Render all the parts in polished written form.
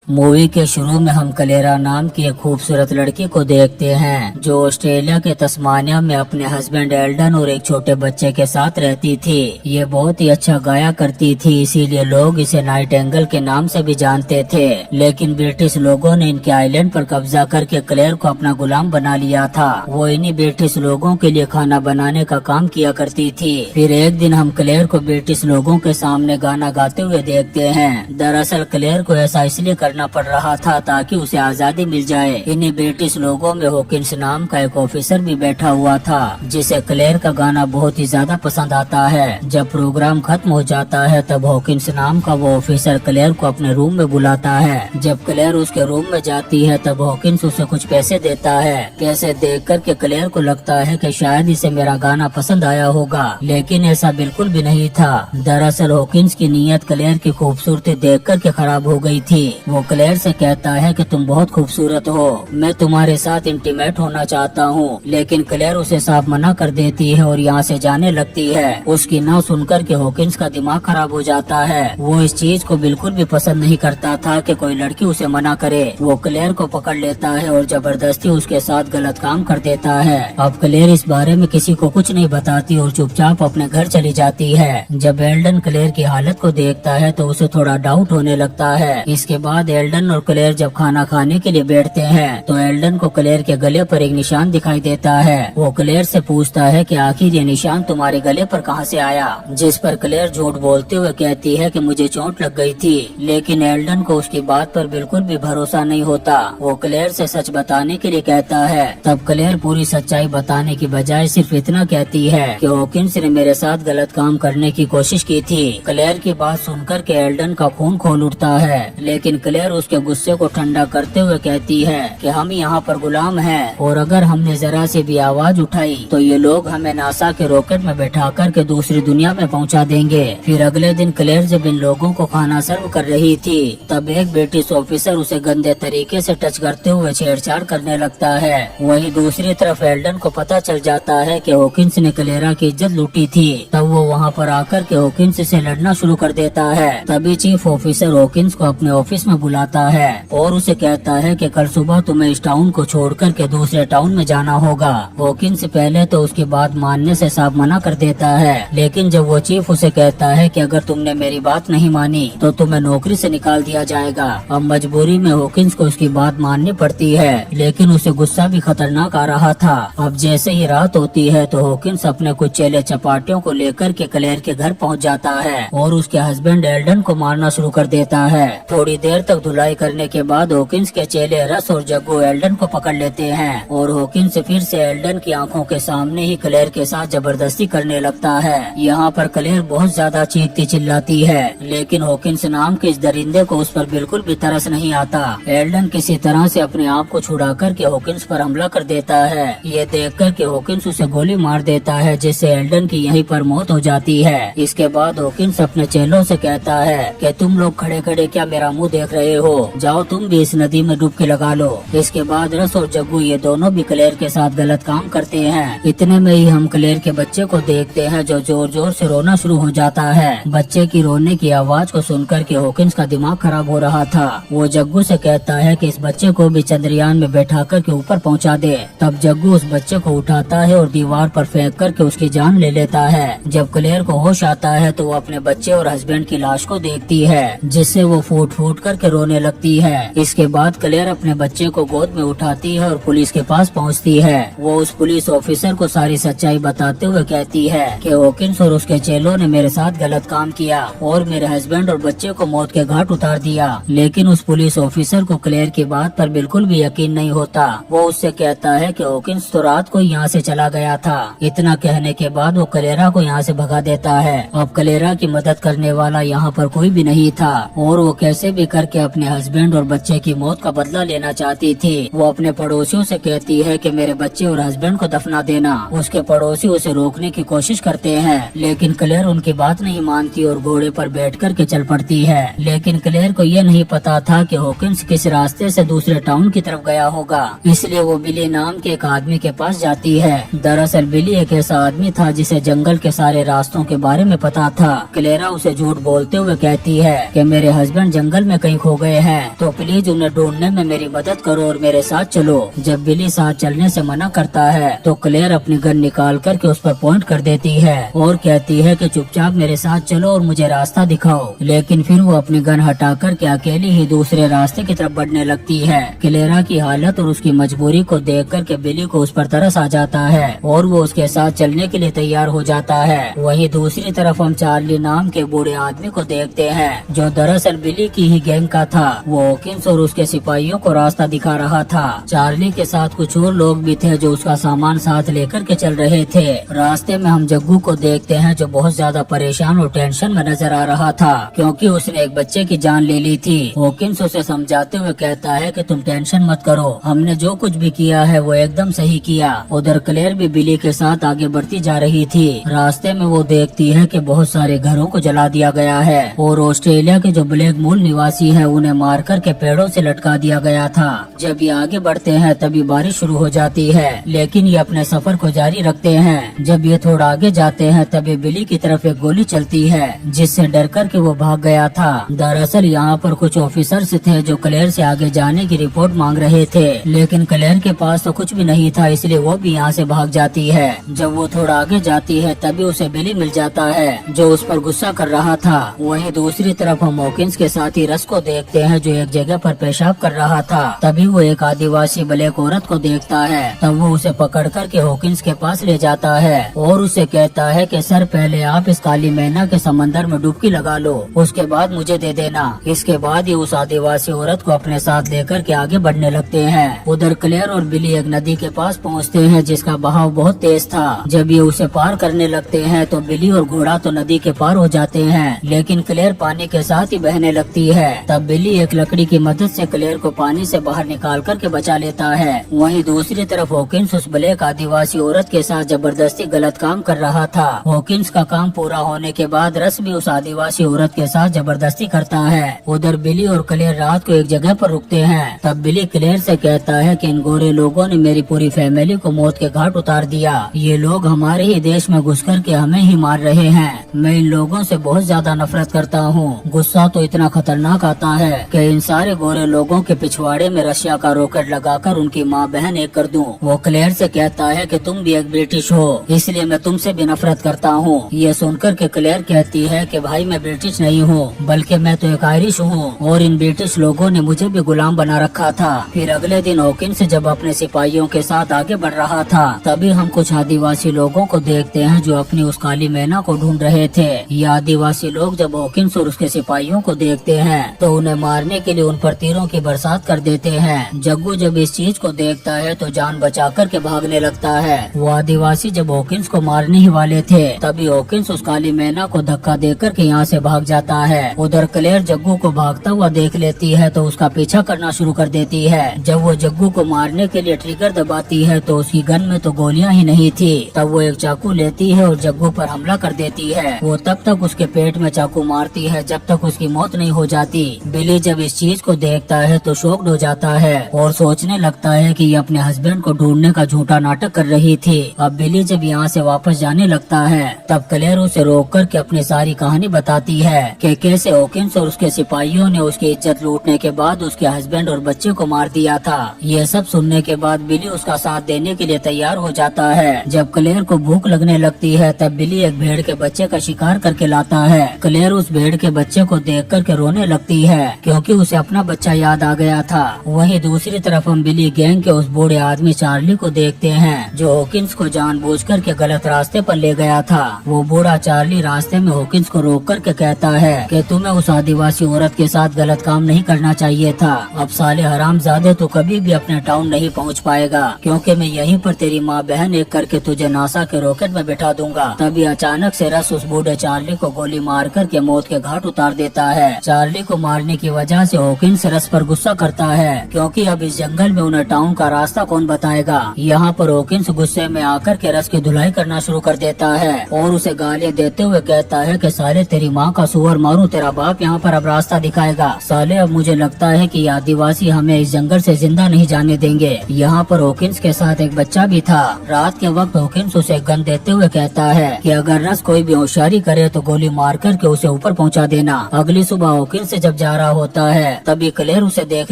Movie के शुरू में हम क्लेरा नाम की एक खूबसूरत लड़की को देखते हैं जो ऑस्ट्रेलिया के तस्मानिया में अपने हस्बैंड एल्डन और एक छोटे बच्चे के साथ रहती थी। ये बहुत ही अच्छा गाया करती थी, इसीलिए लोग इसे नाइटिंगेल के नाम से भी जानते थे। लेकिन ब्रिटिश लोगों ने इनके आइलैंड पर कब्जा करके क्लेर को अपना गुलाम बना लिया था। वो इन्हीं ब्रिटिश लोगों के लिए खाना बनाने का काम किया करती थी। फिर एक दिन हम क्लेर को ब्रिटिश लोगों के सामने गाना गाते हुए देखते हैं। दरअसल क्लेर को ऐसा इसलिए करना पड़ रहा था ताकि उसे आजादी मिल जाए। इन्हीं ब्रिटिश लोगों में हॉकिंस नाम का एक ऑफिसर भी बैठा हुआ था जिसे क्लेर का गाना बहुत ही ज्यादा पसंद आता है। जब प्रोग्राम खत्म हो जाता है तब हॉकिंस नाम का वो ऑफिसर क्लेर को अपने रूम में बुलाता है। जब क्लेर उसके रूम में जाती है तब हॉकिंस उसे कुछ पैसे देता है। पैसे देख कर के क्लेर को लगता है कि शायद इसे मेरा गाना पसंद आया होगा, लेकिन ऐसा बिल्कुल भी नहीं था। दरअसल हॉकिंस की नीयत क्लेर की खूबसूरती देख कर के खराब हो गई थी। वो क्लेर से कहता है कि तुम बहुत खूबसूरत हो, मैं तुम्हारे साथ इंटीमेट होना चाहता हूँ, लेकिन क्लेर उसे साफ मना कर देती है और यहाँ से जाने लगती है। उसकी ना सुनकर के हॉकिंस का दिमाग खराब हो जाता है। वो इस चीज को बिल्कुल भी पसंद नहीं करता था कि कोई लड़की उसे मना करे। वो क्लेर को पकड़ लेता है और जबरदस्ती उसके साथ गलत काम कर देता है। अब क्लेर इस बारे में किसी को कुछ नहीं बताती और चुपचाप अपने घर चली जाती है। जब एल्डन क्लेर की हालत को देखता है तो उसे थोड़ा डाउट होने लगता है। इसके बाद एल्डन और क्लेर जब खाना खाने के लिए बैठते हैं तो एल्डन को क्लेर के गले पर एक निशान दिखाई देता है। वो क्लेर से पूछता है कि आखिर ये निशान तुम्हारे गले पर कहां से आया, जिस पर क्लेर झूठ बोलते हुए कहती है कि मुझे चोट लग गई थी। लेकिन एल्डन को उसकी बात पर बिल्कुल भी भरोसा नहीं होता। वो क्लेर से सच बताने के लिए कहता है। तब क्लेर पूरी सच्चाई बताने की बजाय सिर्फ इतना कहती है कि हॉकिंस ने मेरे साथ गलत काम करने की कोशिश की थी। क्लेर की बात सुनकर के एल्डन का खून खोल उठता है, लेकिन क्लेर उसके गुस्से को ठंडा करते हुए कहती है कि हम यहाँ पर गुलाम हैं और अगर हमने जरा से भी आवाज उठाई तो ये लोग हमें नासा के रॉकेट में बैठा कर के दूसरी दुनिया में पहुँचा देंगे। फिर अगले दिन क्लेर जब इन लोगों को खाना सर्व कर रही थी तब एक ब्रिटिश ऑफिसर उसे गंदे तरीके से टच करते हुए छेड़छाड़ करने लगता है। वहीं दूसरी तरफ एल्डन को पता चल जाता है कि हॉकिंस ने क्लेरा की इज्जत लूटी थी। तब वो वहाँ पर आकर के हॉकिंस से लड़ना शुरू कर देता है। तभी चीफ ऑफिसर हॉकिंस को अपने ऑफिस में बुलाता है और उसे कहता है कि कल सुबह तुम्हें इस टाउन को छोड़कर के दूसरे टाउन में जाना होगा। हॉकिंस पहले तो उसकी बात मानने से साफ मना कर देता है, लेकिन जब वो चीफ उसे कहता है कि अगर तुमने मेरी बात नहीं मानी तो तुम्हें नौकरी से निकाल दिया जाएगा। अब मजबूरी में हॉकिंस को उसकी बात माननी पड़ती है, लेकिन उसे गुस्सा भी खतरनाक आ रहा था। अब जैसे ही रात होती है तो हॉकिंस अपने कुछ चेले चपाटियों को लेकर के क्लेर के घर पहुंच जाता है और उसके हस्बैंड एल्डन को मारना शुरू कर देता है। थोड़ी देर तक धुलाई करने के बाद हॉकिंस के चेले रस और जग्गू एल्डन को पकड़ लेते हैं और हॉकिंस फिर से एल्डन की आंखों के सामने ही क्लेर के साथ जबरदस्ती करने लगता है। यहाँ पर क्लेर बहुत ज्यादा चीखती चिल्लाती है, लेकिन हॉकिंस नाम के इस दरिंदे को उस पर बिल्कुल भी तरस नहीं आता। एल्डन किसी तरह से अपने आप को छुड़ा कर के हॉकिंस पर हमला कर देता है। ये देख कर के हॉकिंस उसे गोली मार देता है, जिससे एल्डन की यहीं पर मौत हो जाती है। इसके बाद हॉकिंस अपने चेलों से कहता है कि तुम लोग खड़े खड़े क्या मेरा मुंह देख रहे हो, जाओ तुम भी इस नदी में डुबकी लगा लो। इसके बाद रस और जग्गू ये दोनों भी क्लेर के साथ गलत काम करते हैं। इतने में ही हम क्लेर के बच्चे को देखते हैं जो जोर जोर से रोना शुरू हो जाता है। बच्चे की रोने की आवाज को सुनकर के हॉकिंस का दिमाग खराब हो रहा था। वो जग्गू से कहता है कि इस बच्चे को भी चंद्रयान में बैठा कर के ऊपर पहुंचा दे। तब जग्गू उस बच्चे को उठाता है और दीवार पर फेंक कर के उसकी जान ले लेता है। जब क्लेर को होश आता है तो वो अपने बच्चे और हस्बैंड की लाश को देखती है, जिससे वो फूट फूट करके रोने लगती है। इसके बाद क्लेर अपने बच्चे को गोद में उठाती है और पुलिस के पास पहुंचती है। वो उस पुलिस ऑफिसर को सारी सच्चाई बताते हुए कहती है कि हॉकिंस और उसके चेलों ने मेरे साथ गलत काम किया और मेरे हस्बैंड और बच्चे को मौत के घाट उतार दिया। लेकिन उस पुलिस ऑफिसर को क्लेर की बात पर बिल्कुल भी यकीन नहीं होता। वो उससे कहता है कि हॉकिंस तो रात को यहाँ से चला गया था। इतना कहने के बाद वो क्लेरा को यहाँ से भगा देता है। अब क्लेरा की मदद करने वाला यहाँ पर कोई भी नहीं था और वो कैसे भी करके अपने हस्बैंड और बच्चे की मौत का बदला लेना चाहती थी। वो अपने पड़ोसियों से कहती है कि मेरे बच्चे और हस्बैंड को दफना देना। उसके पड़ोसी उसे रोकने की कोशिश करते हैं, लेकिन क्लेर उनकी बात नहीं मानती और घोड़े पर बैठ कर के चल पड़ती है। लेकिन क्लेर को ये नहीं पता था कि हॉकिंस किस रास्ते से दूसरे टाउन की तरफ गया होगा, इसलिए वो बिली नाम के एक आदमी के पास जाती है। दरअसल बिली एक ऐसा आदमी था जिसे जंगल के सारे रास्तों के बारे में पता था। क्लेरा उसे झूठ बोलते हुए कहती है कि मेरे हस्बैंड जंगल में कहीं खो हो गए हैं, तो प्लीज उन्हें ढूंढने में मेरी मदद करो और मेरे साथ चलो। जब बिली साथ चलने से मना करता है तो क्लेयर अपनी गन निकाल करके उस पर पॉइंट कर देती है और कहती है कि चुपचाप मेरे साथ चलो और मुझे रास्ता दिखाओ। लेकिन फिर वो अपनी गन हटा करके अकेली ही दूसरे रास्ते की तरफ बढ़ने लगती है। क्लेरा की हालत और उसकी मजबूरी को देख करके बिली को उस पर तरस आ जाता है और वो उसके साथ चलने के लिए तैयार हो जाता है। वहीं दूसरी तरफ हम चार्ली नाम के बूढ़े आदमी को देखते हैं, जो दरअसल बिली की ही गैंग का था। वो हॉकिंस और उसके सिपाहियों को रास्ता दिखा रहा था। चार्ली के साथ कुछ और लोग भी थे जो उसका सामान साथ लेकर के चल रहे थे। रास्ते में हम जग्गू को देखते हैं, जो बहुत ज्यादा परेशान और टेंशन में नजर आ रहा था, क्योंकि उसने एक बच्चे की जान ले ली थी। हॉकिंस उसे समझाते हुए कहता है कि तुम टेंशन मत करो, हमने जो कुछ भी किया है वो एकदम सही किया। उधर क्लेयर भी बिली के साथ आगे बढ़ती जा रही थी। रास्ते में वो देखती है कि बहुत सारे घरों को जला दिया गया है और ऑस्ट्रेलिया के जो ब्लैक मूल निवासी है उन्हें मार कर के पेड़ों से लटका दिया गया था। जब ये आगे बढ़ते हैं तभी बारिश शुरू हो जाती है, लेकिन ये अपने सफर को जारी रखते हैं। जब ये थोड़ा आगे जाते हैं तभी बिली की तरफ एक गोली चलती है, जिससे डर कर के वो भाग गया था। दरअसल यहाँ पर कुछ ऑफिसर्स थे जो क्लेयर से आगे जाने की रिपोर्ट मांग रहे थे, लेकिन क्लेयर के पास तो कुछ भी नहीं था, इसलिए वो भी यहाँ से भाग जाती है। जब वो थोड़ा आगे जाती है तभी उसे बिली मिल जाता है, जो उस पर गुस्सा कर रहा था। वहीं दूसरी तरफ हम हॉकिंस के साथी रस को देखते हैं, जो एक जगह पर पेशाब कर रहा था। तभी वो एक आदिवासी ब्लैक औरत को देखता है। तब वो उसे पकड़ कर के हॉकिंस के पास ले जाता है और उसे कहता है कि सर, पहले आप इस काली मैना के समंदर में डुबकी लगा लो, उसके बाद मुझे दे देना। इसके बाद ये उस आदिवासी औरत को अपने साथ लेकर के आगे बढ़ने लगते हैं। उधर क्लेयर और बिली एक नदी के पास पहुंचते हैं, जिसका बहाव बहुत तेज था। जब ये उसे पार करने लगते हैं तो बिली और घोड़ा तो नदी के पार हो जाते हैं, लेकिन क्लेयर पानी के साथ ही बहने लगती है। तब बिली एक लकड़ी की मदद से क्लेयर को पानी से बाहर निकाल करके बचा लेता है। वहीं दूसरी तरफ हॉकिंस उस ब्लैक आदिवासी औरत के साथ जबरदस्ती गलत काम कर रहा था। हॉकिंस का काम पूरा होने के बाद रस भी उस आदिवासी औरत के साथ जबरदस्ती करता है। उधर बिली और क्लेयर रात को एक जगह पर रुकते हैं। तब बिली क्लेयर से कहता है कि इन गोरे लोगों ने मेरी पूरी फैमिली को मौत के घाट उतार दिया। ये लोग हमारे ही देश में घुस कर के हमें ही मार रहे हैं। मैं इन लोगों से बहुत ज्यादा नफरत करता हूँ। गुस्सा तो इतना खतरनाक आता है कि इन सारे गोरे लोगों के पिछवाड़े में रशिया का रॉकेट लगाकर उनकी माँ बहन एक कर दूं। वो क्लेयर से कहता है कि तुम भी एक ब्रिटिश हो, इसलिए मैं तुमसे भी नफरत करता हूँ। ये सुनकर के क्लेयर कहती है कि भाई, मैं ब्रिटिश नहीं हूँ, बल्कि मैं तो एक आयरिश हूँ और इन ब्रिटिश लोगों ने मुझे भी गुलाम बना रखा था। फिर अगले दिन हॉकिंस जब अपने सिपाहियों के साथ आगे बढ़ रहा था, तभी हम कुछ आदिवासी लोगों को देखते हैं जो अपनी उस काली मैना को ढूंढ रहे थे। ये आदिवासी लोग जब हॉकिंस और उसके सिपाहियों को देखते हैं तो उन्हें मारने के लिए उन पर तीरों की बरसात कर देते हैं। जग्गू जब इस चीज को देखता है तो जान बचा कर के भागने लगता है। वो आदिवासी जब हॉकिंस को मारने ही वाले थे, तभी हॉकिंस उस काली मैना को धक्का देकर के यहाँ से भाग जाता है। उधर क्लेयर जग्गू को भागता हुआ देख लेती है तो उसका पीछा करना शुरू कर देती है। जब वो जग्गू को मारने के लिए ट्रिगर दबाती है तो उसकी गन में तो गोलियां ही नहीं थी। तब वो एक चाकू लेती है और जग्गू पर हमला कर देती है। वो तब तक उसके पेट में चाकू मारती है जब तक उसकी मौत नहीं हो जाती। बिली जब इस चीज को देखता है तो शॉक्ड हो जाता है और सोचने लगता है कि ये अपने हस्बैंड को ढूंढने का झूठा नाटक कर रही थी। अब बिली जब यहाँ से वापस जाने लगता है तब क्लेयर उसे रोक कर के अपनी सारी कहानी बताती है कि कैसे हॉकिंस और उसके सिपाहियों ने उसकी इज्जत लूटने के बाद उसके हस्बैंड और बच्चे को मार दिया था। ये सब सुनने के बाद बिली उसका साथ देने के लिए तैयार हो जाता है। जब क्लेयर को भूख लगने लगती है तब बिली एक भेड़ के बच्चे का शिकार करके लाता है। क्लेयर उस भेड़ के बच्चे को देख कर के रोने लगती है क्योंकि उसे अपना बच्चा याद आ गया था। वहीं दूसरी तरफ हम बिली गैंग के उस बूढ़े आदमी चार्ली को देखते हैं, जो हॉकिंस को जानबूझकर के गलत रास्ते पर ले गया था। वो बूढ़ा चार्ली रास्ते में हॉकिंस को रोक कर के कहता है कि तुम्हें उस आदिवासी औरत के साथ गलत काम नहीं करना चाहिए था। अब साले हरामजादे, तो कभी भी अपने टाउन नहीं पहुंच पाएगा, क्योंकि मैं यहीं पर तेरी माँ बहन एक करके तुझे नासा के रॉकेट में बिठा दूंगा। तभी अचानक से रस उस बूढ़े चार्ली को गोली मार कर के मौत के घाट उतार देता है। चार्ली को मारने की वजह से हॉकिंस रस पर गुस्सा करता है, क्योंकि अब इस जंगल में उन्हें टाउन का रास्ता कौन बताएगा। यहाँ पर हॉकिंस गुस्से में आकर के रस की धुलाई करना शुरू कर देता है और उसे गालियाँ देते हुए कहता है कि साले तेरी माँ का सुअर मारूं, तेरा बाप यहाँ पर अब रास्ता दिखाएगा। साले अब मुझे लगता है कि ये आदिवासी हमें इस जंगल से जिंदा नहीं जाने देंगे। यहाँ पर हॉकिंस के साथ एक बच्चा भी था। रात के वक्त हॉकिंस उसे गन देते हुए कहता है कि अगर रस कोई भी होशियारी करे तो गोली मार कर के उसे ऊपर पहुँचा देना। अगली सुबह हॉकिंस जब जा रहा होता है। तभी क्लेयर उसे देख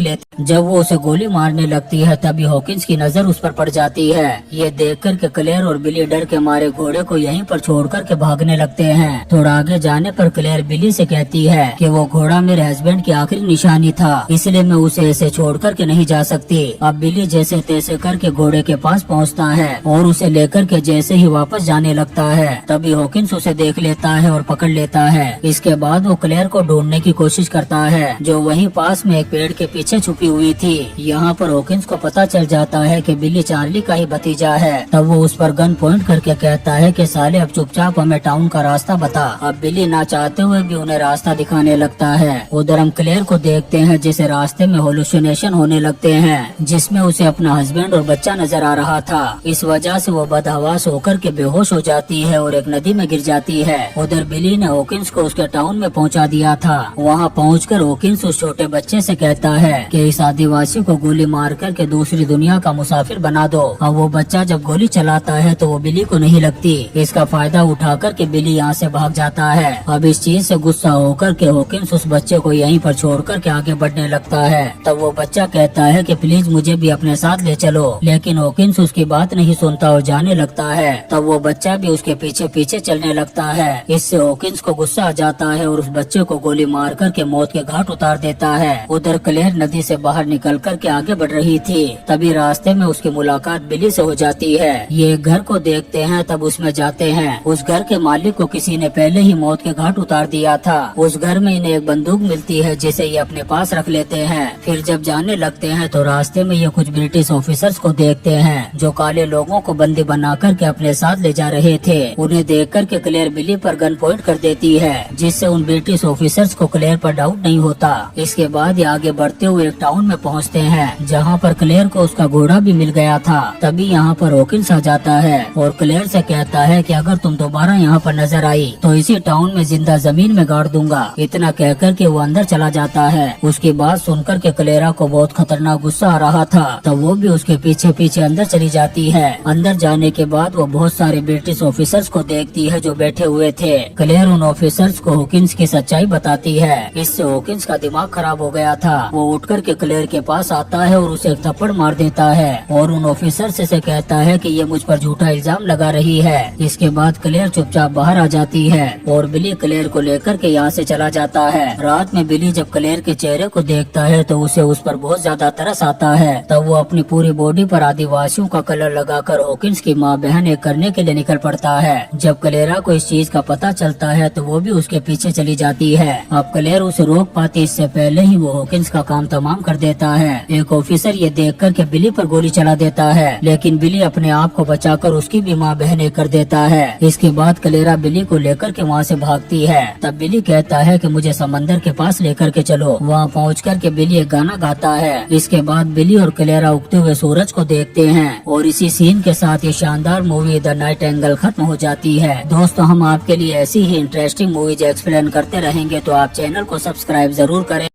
लेती। जब वो उसे गोली मारने लगती है तभी हॉकिंस की नजर उस पर पड़ जाती है। ये देखकर के क्लेयर और बिली डर के मारे घोड़े को यहीं पर छोड़कर के भागने लगते हैं। थोड़ा आगे जाने पर क्लेयर बिली से कहती है कि वो घोड़ा मेरे हस्बैंड की आखिरी निशानी था, इसलिए मैं उसे ऐसे छोड़ कर के नहीं जा सकती। अब बिली जैसे तैसे करके घोड़े के पास पहुंचता है और उसे लेकर के जैसे ही वापस जाने लगता है तभी हॉकिंस उसे देख लेता है और पकड़ लेता है। इसके बाद वो क्लेयर को ढूंढने की कोशिश करता है जो वहीं पास में एक पेड़ के पीछे छुपी हुई थी। यहाँ पर हॉकिंस को पता चल जाता है कि बिली चार्ली का ही भतीजा है। तब वो उस पर गन पॉइंट करके कहता है कि साले अब चुपचाप हमें टाउन का रास्ता बता। अब बिली ना चाहते हुए भी उन्हें रास्ता दिखाने लगता है। उधर हम क्लेयर को देखते हैं जिसे रास्ते में होलुसिनेशन होने लगते हैं, जिसमें उसे अपना हस्बैंड और बच्चा नजर आ रहा था। इस वजह से वो बदहवास होकर के बेहोश हो जाती है और एक नदी में गिर जाती है। उधर बिली ने हॉकिंस को उसके टाउन में पहुंचा दिया था। वहां पहुंचकर हॉकिंस उस छोटे बच्चे से कहता है कि इस आदिवासी को गोली मार कर के दूसरी दुनिया का मुसाफिर बना दो। अब वो बच्चा जब गोली चलाता है तो वो बिली को नहीं लगती। इसका फायदा उठाकर के बिली यहाँ से भाग जाता है। अब इस चीज से गुस्सा होकर के हॉकिंस उस बच्चे को यहीं पर छोड़कर के आगे बढ़ने लगता है। तब वो बच्चा कहता है कि प्लीज मुझे भी अपने साथ ले चलो, लेकिन हॉकिंस उसकी बात नहीं सुनता और जाने लगता है। तब वो बच्चा भी उसके पीछे पीछे चलने लगता है। इससे हॉकिंस को गुस्सा आ जाता है और उस बच्चे को गोली मार कर के मौत के घाट उतार देता है। उधर क्लेयर नदी से बाहर निकल कर के आगे बढ़ रही थी। तभी रास्ते में उसकी मुलाकात बिली से हो जाती है। ये एक घर को देखते हैं, तब उसमें जाते हैं। उस घर के मालिक को किसी ने पहले ही मौत के घाट उतार दिया था। उस घर में इन्हें एक बंदूक मिलती है जिसे ये अपने पास रख लेते हैं। फिर जब जाने लगते हैं तो रास्ते में ये कुछ ब्रिटिश ऑफिसर्स को देखते हैं जो काले लोगों को बंदी बना कर के अपने साथ ले जा रहे थे। उन्हें देख कर के क्लेयर बिली पर गन पॉइंट कर देती है, जिससे उन ब्रिटिश ऑफिसर्स को क्लेयर पर डाउट नहीं होता। इसके बाद ये आगे बढ़ते हुए एक टाउन में पहुंचते हैं जहां पर क्लेयर को उसका घोड़ा भी मिल गया था। तभी यहाँ पर हॉकिंस आ जाता है और क्लेयर से कहता है कि अगर तुम दोबारा यहाँ पर नजर आई तो इसी टाउन में जिंदा जमीन में गाड़ दूंगा। इतना कहकर के वो अंदर चला जाता है। उसकी बात सुनकर के क्लेरा को बहुत खतरनाक गुस्सा आ रहा था, तब वो भी उसके पीछे पीछे अंदर चली जाती है। अंदर जाने के बाद वो बहुत सारे ब्रिटिश ऑफिसर्स को देखती है जो बैठे हुए थे। क्लेयर उन ऑफिसर्स को हॉकिंस की सच्चाई बताती है। इससे हॉकिंस का दिमाग खराब हो गया था। वो उठकर के क्लेयर के पास आता है और उसे एक थप्पड़ मार देता है और उन ऑफिसर्स से कहता है कि ये मुझ पर झूठा इल्जाम लगा रही है। इसके बाद क्लेयर चुपचाप बाहर आ जाती है और बिली क्लेयर को लेकर के यहाँ से चला जाता है। रात में बिली जब क्लेयर के चेहरे को देखता है तो उसे उस पर बहुत ज्यादा तरस आता है। तब वो अपनी पूरी बॉडी पर आदिवासियों का कलर लगाकर हॉकिंस की माँ बहन एक करने के लिए निकल पड़ता है। जब क्लेरा को इस चीज का पता चलता है तो वो भी उसके पीछे चली जाती है। अब क्लेयर उसे रोक पाती इससे पहले ही वो हॉकिंस का काम तमाम कर देता है। एक ऑफिसर ये देख कर के बिली पर गोली चला देता है, लेकिन बिली अपने आप को बचाकर उसकी भी माँ बहन एक कर देता है। इसके बाद क्लेरा बिली को लेकर के वहाँ से भागती है। तब बिली कहता है कि मुझे समंदर के पास लेकर के चलो। वहाँ पहुँच कर के बिली एक गाना गाता है। इसके बाद बिली और क्लेरा उगते हुए सूरज को देखते हैं और इसी सीन के साथ ये शानदार मूवी द नाइट एंगल खत्म हो जाती है। दोस्तों, हम आपके लिए ऐसी ही इंटरेस्टिंग मूवीज एक्सप्लेन करते रहेंगे, तो आप चैनल को सब्सक्राइब जरूर करें।